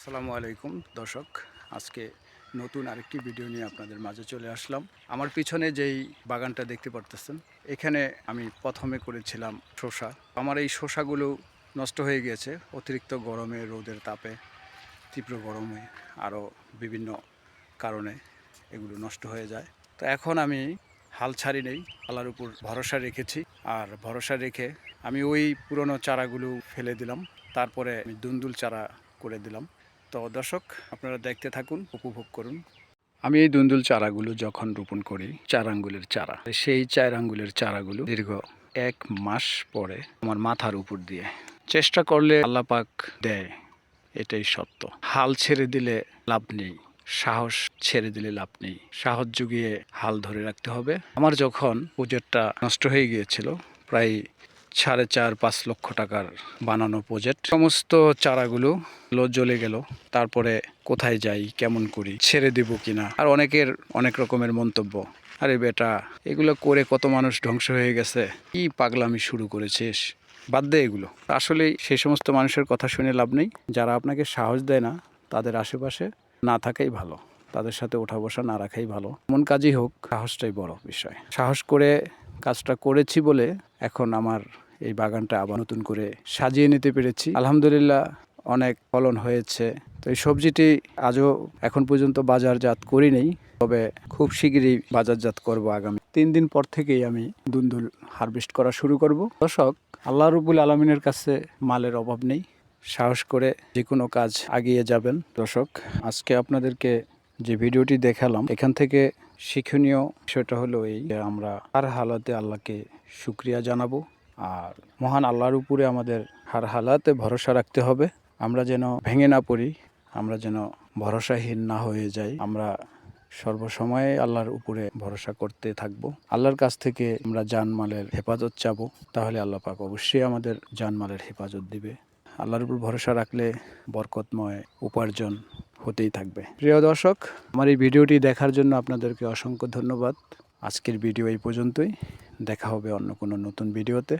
আসসালামু আলাইকুম দর্শক, আজকে নতুন আরেকটি ভিডিও নিয়ে আপনাদের মাঝে চলে আসলাম। আমার পিছনে যেই বাগানটা দেখতে পারতেছেন, এখানে আমি প্রথমে করেছিলাম শসা। আমার এই শসাগুলো নষ্ট হয়ে গিয়েছে অতিরিক্ত গরমে, রোদের তাপে, তীব্র গরমে, আরও বিভিন্ন কারণে এগুলো নষ্ট হয়ে যায়। তো এখন আমি হাল ছাড়ি নেই, আল্লাহর উপর ভরসা রেখেছি। আর ভরসা রেখে আমি ওই পুরনো চারাগুলো ফেলে দিলাম, তারপরে আমি দুন্দুল চারা করে দিলাম। তো দর্শক, আপনারা দেখতে থাকুন, উপভোগ করুন। আমি এই দুন্দুল চারাগুলো যখন রোপণ করি, 4 আঙ্গুলের চারা, সেই 4 আঙ্গুলের চারাগুলো দীর্ঘ 1 মাস পরে আমার মাথার উপর দিয়ে, চেষ্টা করলে আল্লাহ পাক দেয়, এটাই সত্য। হাল ছেড়ে দিলে লাভ নেই, সাহস ছেড়ে দিলে লাভ নেই। সাহস জুগিয়ে হাল ধরে রাখতে হবে। আমার যখন প্রজেক্টটা নষ্ট হয়ে গিয়েছিল, প্রায় 4.5-5 লক্ষ টাকার বানানো প্রজেক্ট, সমস্ত চারাগুলো জ্বলে গেল। তারপরে কোথায় যাই, কেমন করি, ছেড়ে দেব কিনা, আর অনেকের অনেক রকমের মন্তব্য। আরে বেটা, এগুলো করে কত মানুষ ধ্বংস হয়ে গেছে, কি পাগলামি শুরু করেছিস, বাদ দে এগুলো। আসলে সেই সমস্ত মানুষের কথা শুনে লাভ নেই। যারা আপনাকে সাহস দেয় না, তাদের আশেপাশে না থাকাই ভালো, তাদের সাথে ওঠা বসা না রাখাই ভালো। এমন কাজই হোক, সাহসটাই বড় বিষয়। সাহস করে কাজটা করেছি বলে এখন আমার এই বাগানটা আবার নতুন করে সাজিয়ে নিতে পেরেছি। আলহামদুলিল্লাহ, অনেক ফলন হয়েছে। তো এই সবজিটি আজও এখন পর্যন্ত বাজারজাত করি নেই, তবে খুব শিগগিরই বাজারজাত করব। আগামী 3 দিন পর থেকেই আমি দুন্দুল হারভেস্ট করা শুরু করব। দর্শক, আল্লাহ রাব্বুল আলামিনের কাছে মালের অভাব নেই, সাহস করে যে কোনো কাজ এগিয়ে যাবেন। দর্শক, আজকে আপনাদেরকে যে ভিডিওটি দেখালাম, এখান থেকে শিক্ষণীয় বিষয়টা হলো এই যে আমরা হার হালাতে আল্লাহকে শুকরিয়া জানাবো, আর মহান আল্লাহর উপরে আমাদের হার হালাতে ভরসা রাখতে হবে। আমরা যেন ভেঙে না পড়ি, আমরা যেন ভরসাহীন না হয়ে যাই। আমরা সর্বসময়ে আল্লাহর উপরে ভরসা করতে থাকবো। আল্লাহর কাছ থেকে আমরা জানমালের হেফাজত চাবো, তাহলে আল্লাহ পাক অবশ্যই আমাদের জানমালের হেফাজত দিবে। আল্লাহর উপর ভরসা রাখলে বরকতময় উপার্জন হতেই থাকবে। প্রিয় দর্শক, আমার এই ভিডিওটি দেখার জন্য আপনাদেরকে অসংখ্য ধন্যবাদ। আজকের ভিডিও এই পর্যন্তই। দেখা হবে অন্য কোনো নতুন ভিডিওতে।